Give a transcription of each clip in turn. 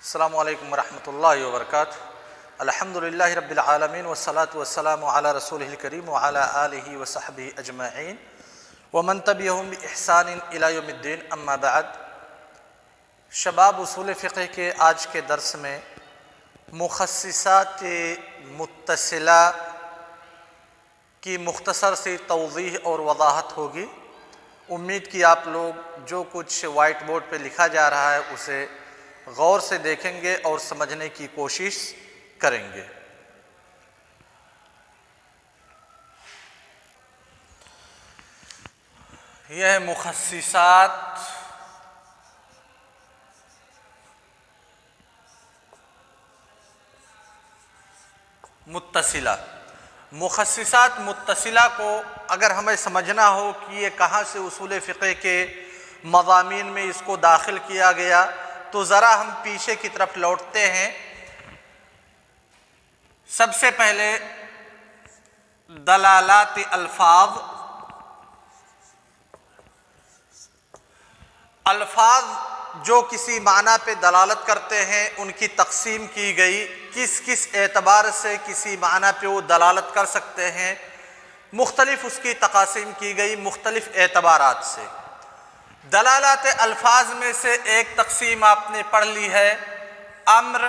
السلام علیکم ورحمۃ اللہ وبرکاتہ۔ الحمدللہ رب العالمین والصلاة والسلام علی رسولہ الکریم وعلی آلہ وصحبہ اجمعین ومن تبعہم بإحسان الی یوم الدین، اما بعد۔ شباب اصول فقہ کے آج کے درس میں مخصصات متصلہ کی مختصر سی توضیح اور وضاحت ہوگی۔ امید کی آپ لوگ جو کچھ وائٹ بورڈ پہ لکھا جا رہا ہے اسے غور سے دیکھیں گے اور سمجھنے کی کوشش کریں گے۔ یہ مخصصات متصلہ، مخصصات متصلہ کو اگر ہمیں سمجھنا ہو کہ یہ کہاں سے اصول فقہ کے مضامین میں اس کو داخل کیا گیا تو ذرا ہم پیچھے کی طرف لوٹتے ہیں۔ سب سے پہلے دلالات الفاظ، الفاظ جو کسی معنی پہ دلالت کرتے ہیں ان کی تقسیم کی گئی، کس کس اعتبار سے کسی معنی پہ وہ دلالت کر سکتے ہیں، مختلف اس کی تقاسیم کی گئی مختلف اعتبارات سے۔ دلالات الفاظ میں سے ایک تقسیم آپ نے پڑھ لی ہے امر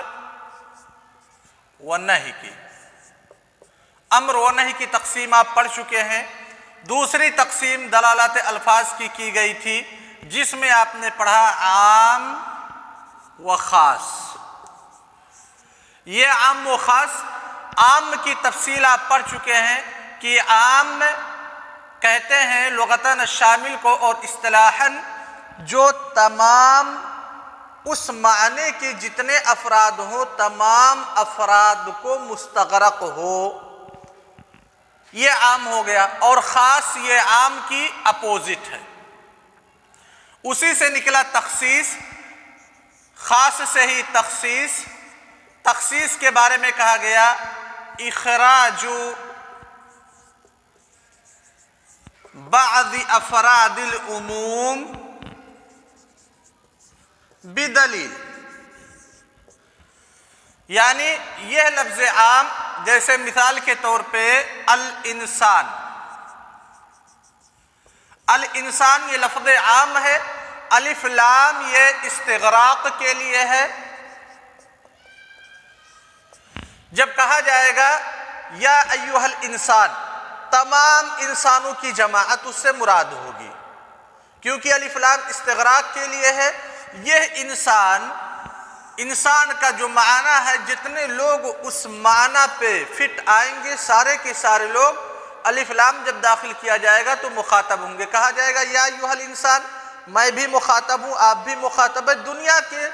و نہی کی، امر و نہی کی تقسیم آپ پڑھ چکے ہیں۔ دوسری تقسیم دلالات الفاظ کی گئی تھی جس میں آپ نے پڑھا عام و خاص۔ یہ عام و خاص، عام کی تفصیل آپ پڑھ چکے ہیں کہ عام کہتے ہیں لغتاً شامل کو اور اصطلاحاً جو تمام اس معنی کے جتنے افراد ہوں تمام افراد کو مستغرق ہو، یہ عام ہو گیا۔ اور خاص یہ عام کی اپوزٹ ہے، اسی سے نکلا تخصیص، خاص سے ہی تخصیص۔ تخصیص کے بارے میں کہا گیا اخراج بعض افراد العموم بدلیل، یعنی یہ لفظ عام جیسے مثال کے طور پہ الانسان، الانسان یہ لفظ عام ہے، الف لام یہ استغراق کے لیے ہے۔ جب کہا جائے گا یا ایھا الانسان، تمام انسانوں کی جماعت اس سے مراد ہوگی، کیونکہ الف لام استغراق کے لیے ہے۔ یہ انسان، انسان کا جو معنی ہے جتنے لوگ اس معنی پہ فٹ آئیں گے سارے کے سارے لوگ، الف لام جب داخل کیا جائے گا تو مخاطب ہوں گے۔ کہا جائے گا یا ایھا الانسان، میں بھی مخاطب ہوں، آپ بھی مخاطب ہیں۔ دنیا کے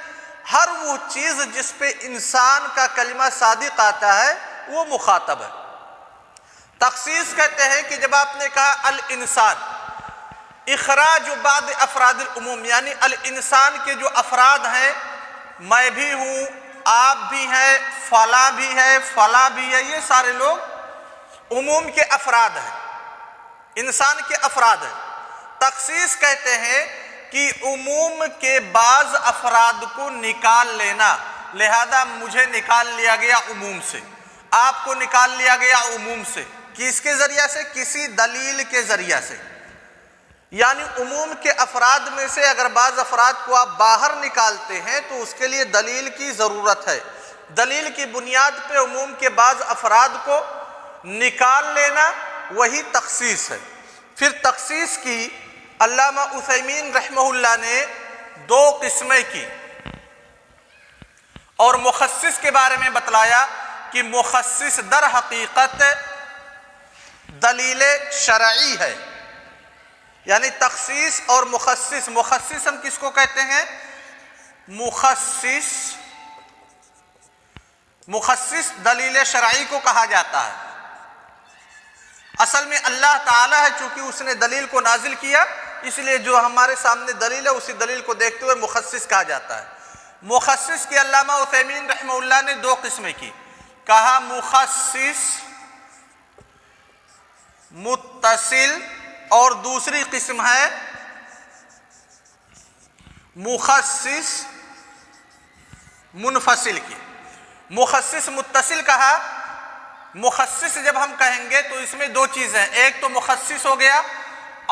ہر وہ چیز جس پہ انسان کا کلمہ صادق آتا ہے وہ مخاطب ہے۔ تخصیص کہتے ہیں کہ جب آپ نے کہا الانسان، اخراج بعض افراد العموم، یعنی الانسان کے جو افراد ہیں، میں بھی ہوں، آپ بھی ہیں، فلاں بھی ہے، فلاں بھی ہے، یہ سارے لوگ عموم کے افراد ہیں، انسان کے افراد ہیں۔ تخصیص کہتے ہیں کہ عموم کے بعض افراد کو نکال لینا، لہذا مجھے نکال لیا گیا عموم سے، آپ کو نکال لیا گیا عموم سے، کس کے ذریعہ سے؟ کسی دلیل کے ذریعہ سے۔ یعنی عموم کے افراد میں سے اگر بعض افراد کو آپ باہر نکالتے ہیں تو اس کے لیے دلیل کی ضرورت ہے۔ دلیل کی بنیاد پہ عموم کے بعض افراد کو نکال لینا وہی تخصیص ہے۔ پھر تخصیص کی علامہ عثیمین رحمہ اللہ نے دو قسمیں کی اور مخصص کے بارے میں بتلایا کہ مخصص در حقیقت دلیل شرعی ہے، یعنی تخصیص اور مخصص۔ مخصص ہم کس کو کہتے ہیں؟ مخصص، مخصص دلیل شرعی کو کہا جاتا ہے۔ اصل میں اللہ تعالیٰ ہے، چونکہ اس نے دلیل کو نازل کیا اس لیے جو ہمارے سامنے دلیل ہے اسی دلیل کو دیکھتے ہوئے مخصص کہا جاتا ہے۔ مخصص کی علامہ عثیمین رحمہ اللہ نے دو قسمیں کی، کہا مخصص متصل اور دوسری قسم ہے مخصص منفصل کی. مخصص متصل کہا. مخصص جب ہم کہیں گے تو اس میں دو چیزیں، ایک تو مخصص ہو گیا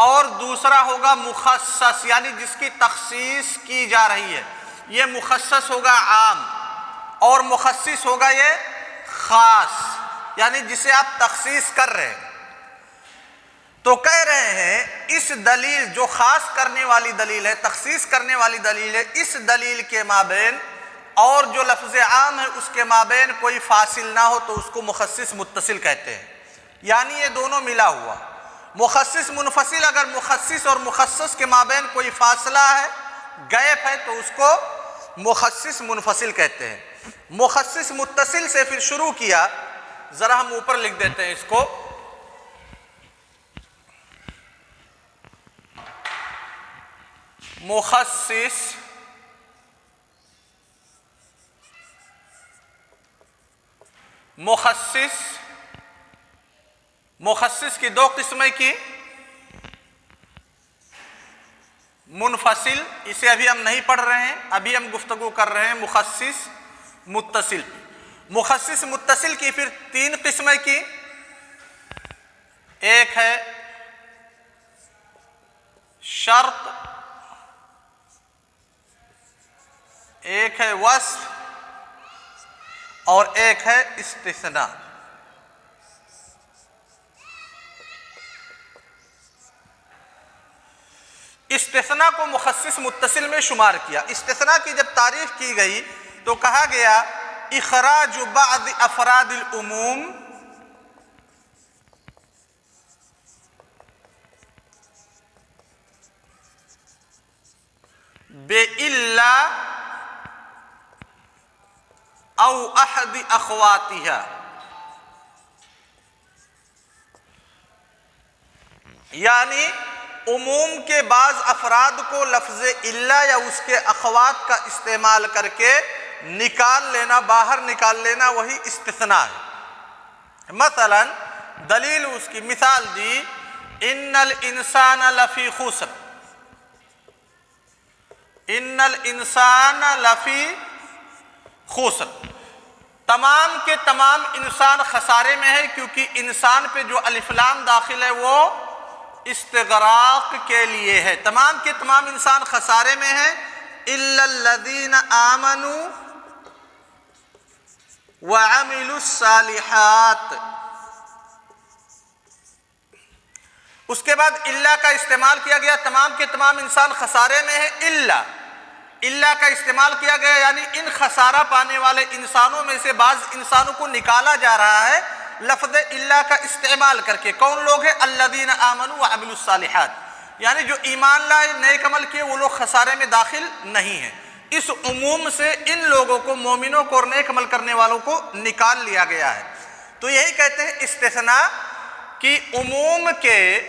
اور دوسرا ہوگا مخصص، یعنی جس کی تخصیص کی جا رہی ہے. یہ مخصص ہوگا عام اور مخصص ہوگا یہ خاص، یعنی جسے آپ تخصیص کر رہے ہیں. تو کہہ رہے ہیں اس دلیل جو خاص کرنے والی دلیل ہے، تخصیص کرنے والی دلیل ہے، اس دلیل کے مابین اور جو لفظ عام ہے اس کے مابین کوئی فاصل نہ ہو تو اس کو مخصص متصل کہتے ہیں. یعنی یہ دونوں ملا ہوا. مخصص منفصل، اگر مخصص اور مخصص کے مابین کوئی فاصلہ ہے، گیپ ہے، تو اس کو مخصص منفصل کہتے ہیں. مخصص متصل سے پھر شروع کیا، ذرا ہم اوپر لکھ دیتے ہیں اس کو. مخصص کی دو قسمیں کی. منفصل، اسے ابھی ہم نہیں پڑھ رہے ہیں، ابھی ہم گفتگو کر رہے ہیں مخصص متصل. مخصص متصل کی پھر تین قسمیں کی. ایک ہے شرط، ایک ہے وصف اور ایک ہے استثناء. استثناء کو مخصص متصل میں شمار کیا. استثناء کی جب تعریف کی گئی تو کہا گیا اخراج بعض افراد العموم بإلا او احد اخواتها. یعنی عموم کے بعض افراد کو لفظ الا یا اس کے اخوات کا استعمال کر کے نکال لینا، باہر نکال لینا، وہی استثناء ہے. مثلا دلیل اس کی مثال دی، ان الانسان لفی خسر. ان الانسان لفی خسر، تمام کے تمام انسان خسارے میں ہے، کیونکہ انسان پہ جو الف لام داخل ہے وہ استغراق کے لیے ہے. تمام کے تمام انسان خسارے میں ہیں الا الذین آمنوا وعملوا الصالحات. اس کے بعد الا کا استعمال کیا گیا، تمام کے تمام انسان خسارے میں ہیں، الا کا استعمال کیا گیا، یعنی ان خسارہ پانے والے انسانوں میں سے بعض انسانوں کو نکالا جا رہا ہے لفظ الا کا استعمال کر کے. کون لوگ ہیں؟ الذین آمنوا وعملوا الصالحات، یعنی جو ایمان لائے، نیک عمل کیے، وہ لوگ خسارے میں داخل نہیں ہیں. اس عموم سے ان لوگوں کو، مومنوں کو اور نیک عمل کرنے والوں کو نکال لیا گیا ہے. تو یہی کہتے ہیں استثناء کہ عموم کے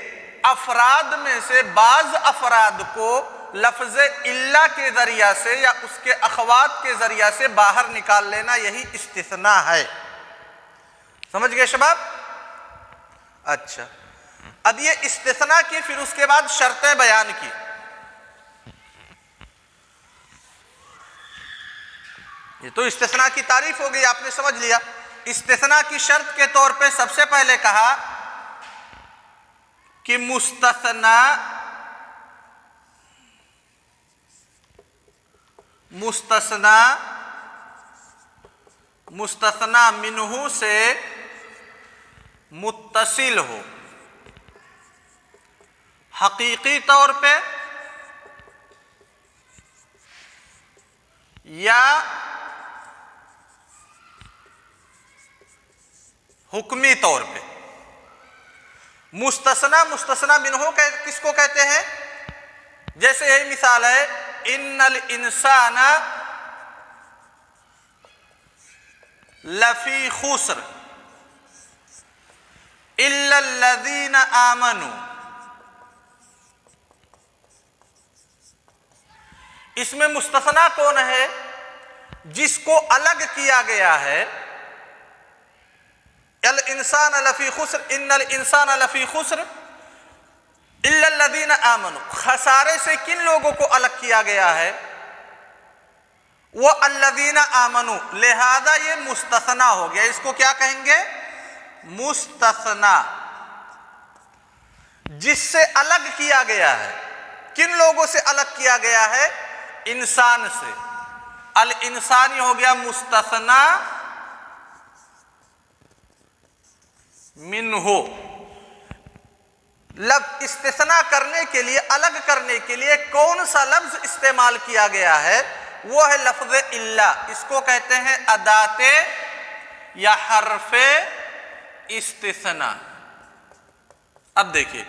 افراد میں سے بعض افراد کو لفظ الا کے ذریعہ سے یا اس کے اخوات کے ذریعہ سے باہر نکال لینا، یہی استثناء ہے. سمجھ گئے شباب؟ اچھا، اب یہ استثناء کی، پھر اس کے بعد شرطیں بیان کی. یہ تو استثناء کی تعریف ہو گئی، آپ نے سمجھ لیا. استثناء کی شرط کے طور پہ سب سے پہلے کہا کہ مستثنی منہ سے متصل ہو، حقیقی طور پہ یا حکمی طور پہ. مستثنی منہ کس کو کہتے ہیں؟ جیسے یہی مثال ہے، ان الانسان لفی خسر الا الذین آمنوا. اس میں مستثنی کون ہے؟ جس کو الگ کیا گیا ہے. الانسان لفی خسر، ان الانسان لفی خسر الا الذین آمنوا. خسارے سے کن لوگوں کو الگ کیا گیا ہے؟ وہ الذین آمنو، لہذا یہ مستثنا ہو گیا، اس کو کیا کہیں گے؟ مستثنا، جس سے الگ کیا گیا ہے۔ کن لوگوں سے الگ کیا گیا ہے؟ انسان سے۔ الانسان ہو گیا مستثنا منہ۔ لفظ استثناء کرنے کے لیے، الگ کرنے کے لیے کون سا لفظ استعمال کیا گیا ہے؟ وہ ہے لفظ الا۔ اس کو کہتے ہیں ادات یا حرف استثناء۔ اب دیکھیے،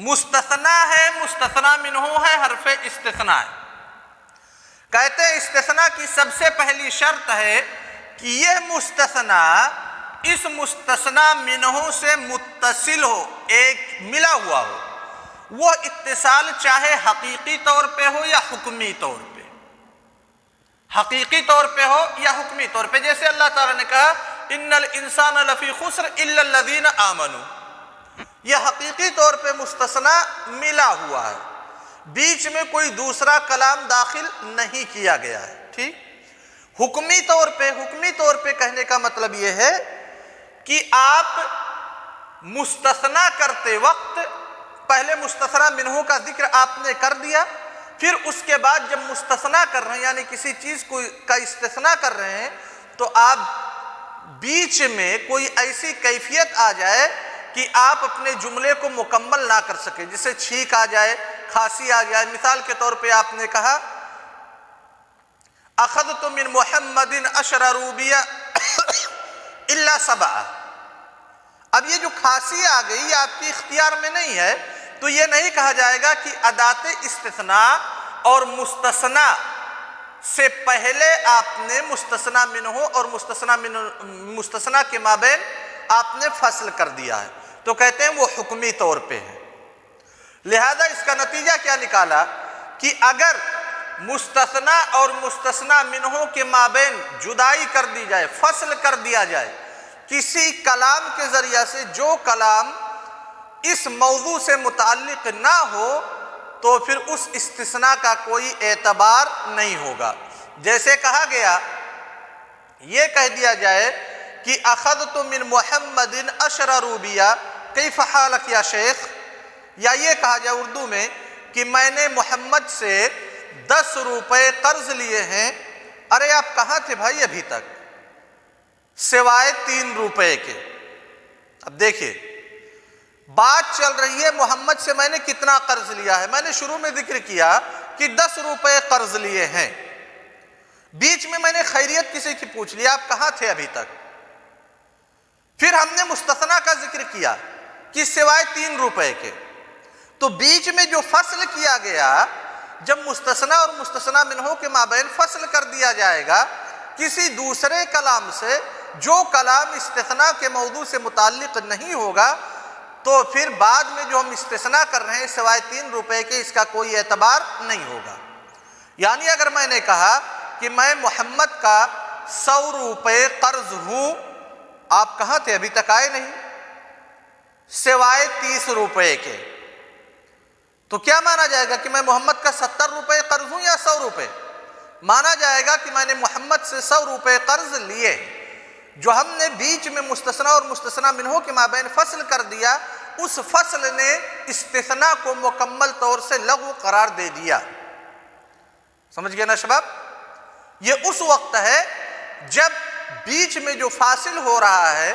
مستثنا ہے، مستثنا منہ ہے، حرف استثناء ہے۔ کہتے ہیں استثناء کی سب سے پہلی شرط ہے کہ یہ مستثنا اس مستثنا منہ سے متصل ہو، ایک ملا ہوا ہو۔ وہ اتصال چاہے حقیقی طور پہ ہو یا حکمی طور پہ، حقیقی طور پہ ہو یا حکمی طور پہ۔ جیسے اللہ تعالیٰ نے کہا ان الانسان لفی خسر الا الذین آمنوا، یہ حقیقی طور پہ مستثنا ملا ہوا ہے، بیچ میں کوئی دوسرا کلام داخل نہیں کیا گیا ہے، ٹھیک۔ حکمی طور پہ کہنے کا مطلب یہ ہے کہ آپ مستثنا کرتے وقت پہلے مستثنا منہ کا ذکر آپ نے کر دیا، پھر اس کے بعد جب مستثنا کر رہے ہیں یعنی کسی چیز کا استثناء کر رہے ہیں تو آپ بیچ میں کوئی ایسی کیفیت آ جائے کہ آپ اپنے جملے کو مکمل نہ کر سکیں، جسے چھینک آ جائے، کھانسی آ جائے۔ مثال کے طور پہ آپ نے کہا اخذت من محمد 10 روبیہ الا 7۔ اب یہ جو کھانسی آ گئی یہ آپ کی اختیار میں نہیں ہے، تو یہ نہیں کہا جائے گا کہ ادات استثناء اور مستثنا سے پہلے آپ نے مستثنا منہ اور مستثنا کے مابین آپ نے فصل کر دیا ہے، تو کہتے ہیں وہ حکمی طور پہ ہے۔ لہذا اس کا نتیجہ کیا نکالا کہ اگر مستثنا اور مستثنا منہ کے مابین جدائی کر دی جائے، فصل کر دیا جائے کسی کلام کے ذریعہ سے، جو کلام اس موضوع سے متعلق نہ ہو، تو پھر اس استثناء کا کوئی اعتبار نہیں ہوگا۔ جیسے کہا گیا، یہ کہہ دیا جائے کہ اخذت من محمد 10 روبیہ کیف حالک یا شیخ، یا یہ کہا جائے اردو میں کہ میں نے محمد سے 10 روپے قرض لیے ہیں۔ ارے آپ کہاں تھے بھائی ابھی تک؟ سوائے 3 روپے کے۔ اب دیکھیے، بات چل رہی ہے محمد سے میں نے کتنا قرض لیا ہے۔ میں نے شروع میں ذکر کیا کہ 10 روپے قرض لیے ہیں، بیچ میں نے خیریت کسی کی پوچھ لیا آپ کہاں تھے ابھی تک، پھر ہم نے مستثنا کا ذکر کیا کہ سوائے 3 روپے کے، تو بیچ میں جو فصل کیا گیا، جب مستثنا اور مستثنا منہ کے مابین فصل کر دیا جائے گا کسی دوسرے کلام سے، جو کلام استثناء کے موضوع سے متعلق نہیں ہوگا، تو پھر بعد میں جو ہم استثناء کر رہے ہیں سوائے 3 روپے کے، اس کا کوئی اعتبار نہیں ہوگا۔ یعنی اگر میں نے کہا کہ میں محمد کا 100 روپے قرض ہوں، آپ کہاں تھے ابھی تک آئے نہیں، سوائے 30 روپے کے، تو کیا مانا جائے گا کہ میں محمد کا 70 روپے قرض ہوں یا 100 روپے؟ مانا جائے گا کہ میں نے محمد سے 100 روپے قرض لیے، جو ہم نے بیچ میں مستثنا اور مستثنا منہ کے مابین فصل کر دیا، اس فصل نے استثناء کو مکمل طور سے لغو قرار دے دیا۔ سمجھ گئے نا شباب؟ یہ اس وقت ہے جب بیچ میں جو فاصل ہو رہا ہے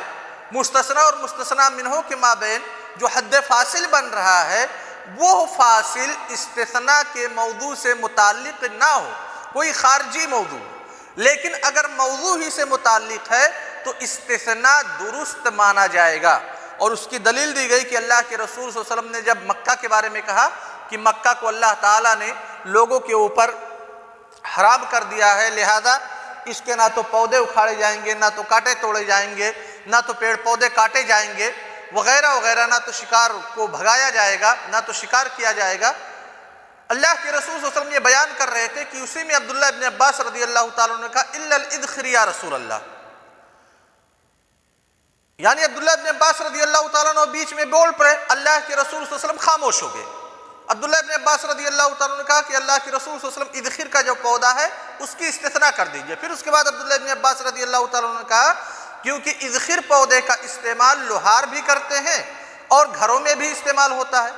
مستثنا اور مستثنا منہ کے مابین، جو حد فاصل بن رہا ہے، وہ فاصل استثناء کے موضوع سے متعلق نہ ہو، کوئی خارجی موضوع، لیکن اگر موضوع ہی سے متعلق ہے تو استثناء درست مانا جائے گا۔ اور اس کی دلیل دی گئی کہ اللہ کے رسول صلی اللہ علیہ وسلم نے جب مکہ کے بارے میں کہا کہ مکہ کو اللہ تعالیٰ نے لوگوں کے اوپر حرام کر دیا ہے، لہذا اس کے نہ تو پودے اکھاڑے جائیں گے، نہ تو کاٹے توڑے جائیں گے، نہ تو پیڑ پودے کاٹے جائیں گے وغیرہ وغیرہ، نہ تو شکار کو بھگایا جائے گا، نہ تو شکار کیا جائے گا۔ اللہ کے رسول صلی اللہ علیہ وسلم یہ بیان کر رہے تھے کہ اسی میں عبداللہ ابن عباس رضی اللہ تعالیٰ عنہ نے کہا الا الادخر یا رسول اللہ، یعنی عبداللہ ابن عباس رضی اللہ تعالیٰ عنہ بیچ میں بول پڑے، اللہ کے رسول صلی اللہ علیہ وسلم خاموش ہو گئے۔ عبداللہ ابن عباس رضی اللہ تعالیٰ نے کہا کہ اللہ کے رسول صلی اللہ علیہ وسلم ادخر کا جو پودا ہے اس کی استثناء کر دیجئے۔ پھر اس کے بعد عبداللہ ابن عباس رضی اللہ تعالیٰ نے کہا کیونکہ ادخر پودے کا استعمال لوہار بھی کرتے ہیں اور گھروں میں بھی استعمال ہوتا ہے،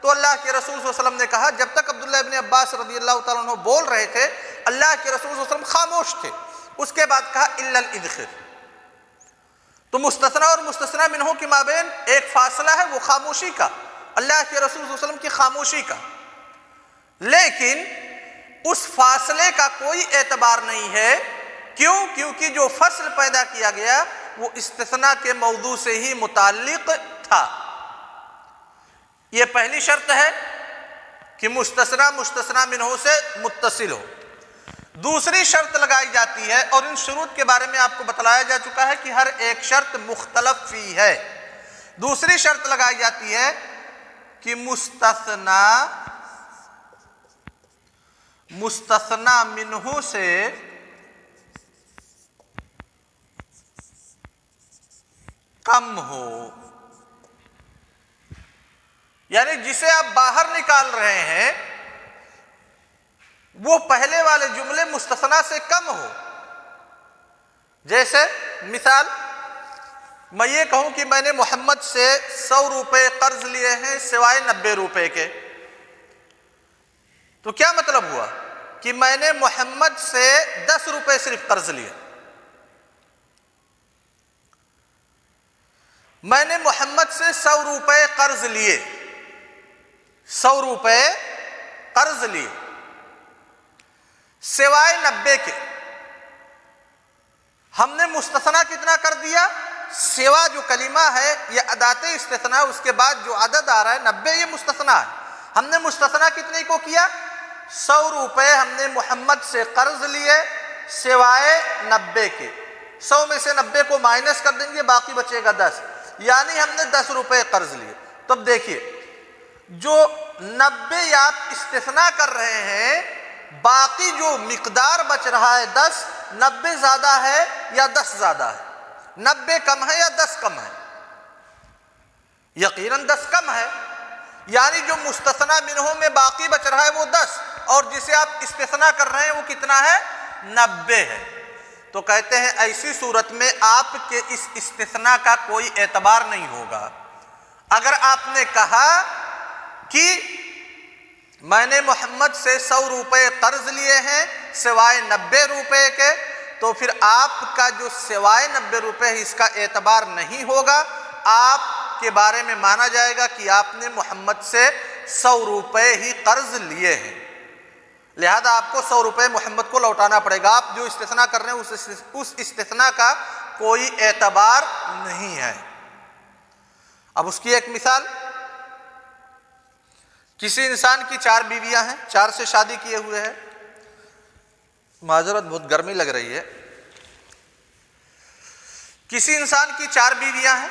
تو اللہ کے رسول صلی اللہ علیہ وسلم نے کہا، جب تک عبداللہ ابن عباس رضی اللہ تعالیٰ عنہ بول رہے تھے اللہ کے رسول صلی اللہ علیہ وسلم خاموش تھے۔ اس کے بعد کہا الا الادخر، تو مستثنی اور مستثنی منہ کے مابین ایک فاصلہ ہے، وہ خاموشی کا، اللہ کے رسول صلی اللہ علیہ وسلم کی خاموشی کا، لیکن اس فاصلے کا کوئی اعتبار نہیں ہے۔ کیوں؟ کیونکہ جو فصل پیدا کیا گیا وہ استثناء کے موضوع سے ہی متعلق تھا۔ یہ پہلی شرط ہے کہ مستثنی مستثنی منہ سے متصل ہو۔ دوسری شرط لگائی جاتی ہے، اور ان شروط کے بارے میں آپ کو بتلایا جا چکا ہے کہ ہر ایک شرط مختلف فی ہے۔ دوسری شرط لگائی جاتی ہے کہ مستثنی منہ سے کم ہو، یعنی جسے آپ باہر نکال رہے ہیں وہ پہلے والے جملے مستثنی سے کم ہو۔ جیسے مثال، میں یہ کہوں کہ میں نے محمد سے 100 روپے قرض لیے ہیں سوائے 90 روپے کے، تو کیا مطلب ہوا کہ میں نے محمد سے 10 روپے صرف قرض لیے۔ میں نے محمد سے 100 روپے قرض لیے، 100 روپے قرض لیے سوائے 90 کے۔ ہم نے مستثنی کتنا کر دیا؟ سوا جو کلمہ ہے یہ ادات استثناء، اس کے بعد جو عدد آ رہا ہے 90، یہ مستثنی ہے۔ ہم نے مستثنی کتنے کو کیا؟ 100 روپے ہم نے محمد سے قرض لیے سوائے 90 کے۔ 100 میں سے 90 کو مائنس کر دیں گے، باقی بچے گا 10، یعنی ہم نے 10 روپے قرض لیے۔ تب دیکھیے جو 90 آپ استثناء کر رہے ہیں، باقی جو مقدار بچ رہا ہے 10، 90 زیادہ ہے یا 10 زیادہ ہے؟ 90 کم ہے یا 10 کم ہے؟ یقیناً 10 کم ہے، یعنی جو مستثنی منہ میں باقی بچ رہا ہے وہ 10، اور جسے آپ استثناء کر رہے ہیں وہ کتنا ہے؟ 90 ہے۔ تو کہتے ہیں ایسی صورت میں آپ کے اس استثناء کا کوئی اعتبار نہیں ہوگا۔ اگر آپ نے کہا کہ میں نے محمد سے 100 روپے قرض لیے ہیں سوائے 90 روپے کے، تو پھر آپ کا جو سوائے 90 روپے ہے اس کا اعتبار نہیں ہوگا، آپ کے بارے میں مانا جائے گا کہ آپ نے محمد سے 100 روپے ہی قرض لیے ہیں، لہذا آپ کو 100 روپے محمد کو لوٹانا پڑے گا۔ آپ جو استثناء کر رہے ہیں اس استثناء کا کوئی اعتبار نہیں ہے۔ اب اس کی ایک مثال، کسی انسان کی 4 بیویاں ہیں، 4 سے شادی کیے ہوئے ہیں، معذرت بہت گرمی لگ رہی ہے۔ کسی انسان کی 4 بیویاں ہیں،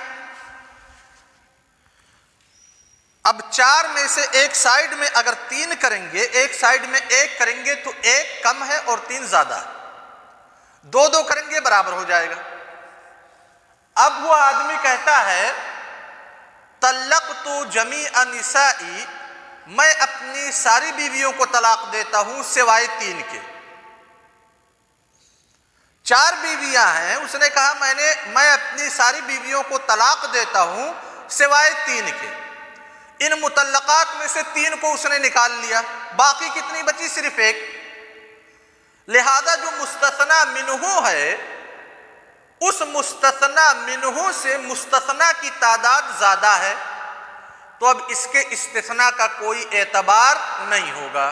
اب 4 میں سے ایک سائیڈ میں اگر 3 کریں گے، ایک سائیڈ میں 1 کریں گے تو 1 کم ہے اور 3 زیادہ ہے، 2 کریں گے برابر ہو جائے گا۔ اب وہ آدمی کہتا ہے طلقت جمیع نسائی، میں اپنی ساری بیویوں کو طلاق دیتا ہوں سوائے 3 کے۔ 4 بیویاں ہیں، اس نے کہا میں اپنی ساری بیویوں کو طلاق دیتا ہوں سوائے 3 کے۔ ان مطلقات میں سے 3 کو اس نے نکال لیا، باقی کتنی بچی؟ صرف 1۔ لہذا جو مستثنی منہ ہے اس مستثنی منہ سے مستثنی کی تعداد زیادہ ہے، تو اب اس کے استثناء کا کوئی اعتبار نہیں ہوگا،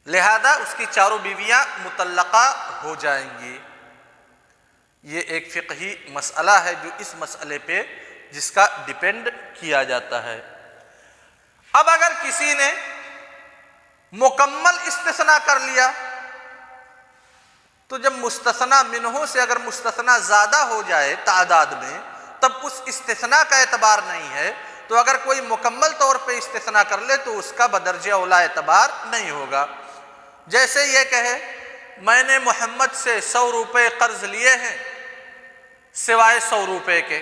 لہذا اس کی 4 بیویاں مطلقہ ہو جائیں گی۔ یہ ایک فقہی مسئلہ ہے جو اس مسئلے پہ جس کا ڈیپینڈ کیا جاتا ہے۔ اب اگر کسی نے مکمل استثناء کر لیا تو جب مستثنی منہ سے اگر مستثنی زیادہ ہو جائے تعداد میں تب اس استثناء کا اعتبار نہیں ہے، تو اگر کوئی مکمل طور پہ استثناء کر لے تو اس کا بدرجہ اولا اعتبار نہیں ہوگا۔ جیسے یہ کہے میں نے محمد سے 100 روپے قرض لیے ہیں سوائے 100 روپے کے،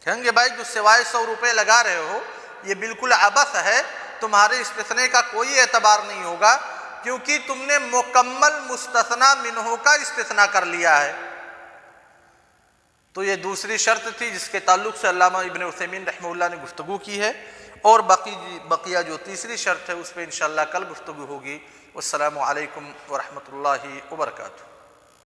کہیں گے بھائی جو سوائے 100 روپے لگا رہے ہو یہ بالکل عبث ہے، تمہارے استثناء کا کوئی اعتبار نہیں ہوگا، کیونکہ تم نے مکمل مستثنی منہ کا استثناء کر لیا ہے۔ تو یہ دوسری شرط تھی جس کے تعلق سے علامہ ابن عثیمین رحمہ اللہ نے گفتگو کی ہے، اور بقیہ جو تیسری شرط ہے اس پہ انشاءاللہ کل گفتگو ہوگی۔ والسلام علیکم ورحمۃ اللہ وبرکاتہ۔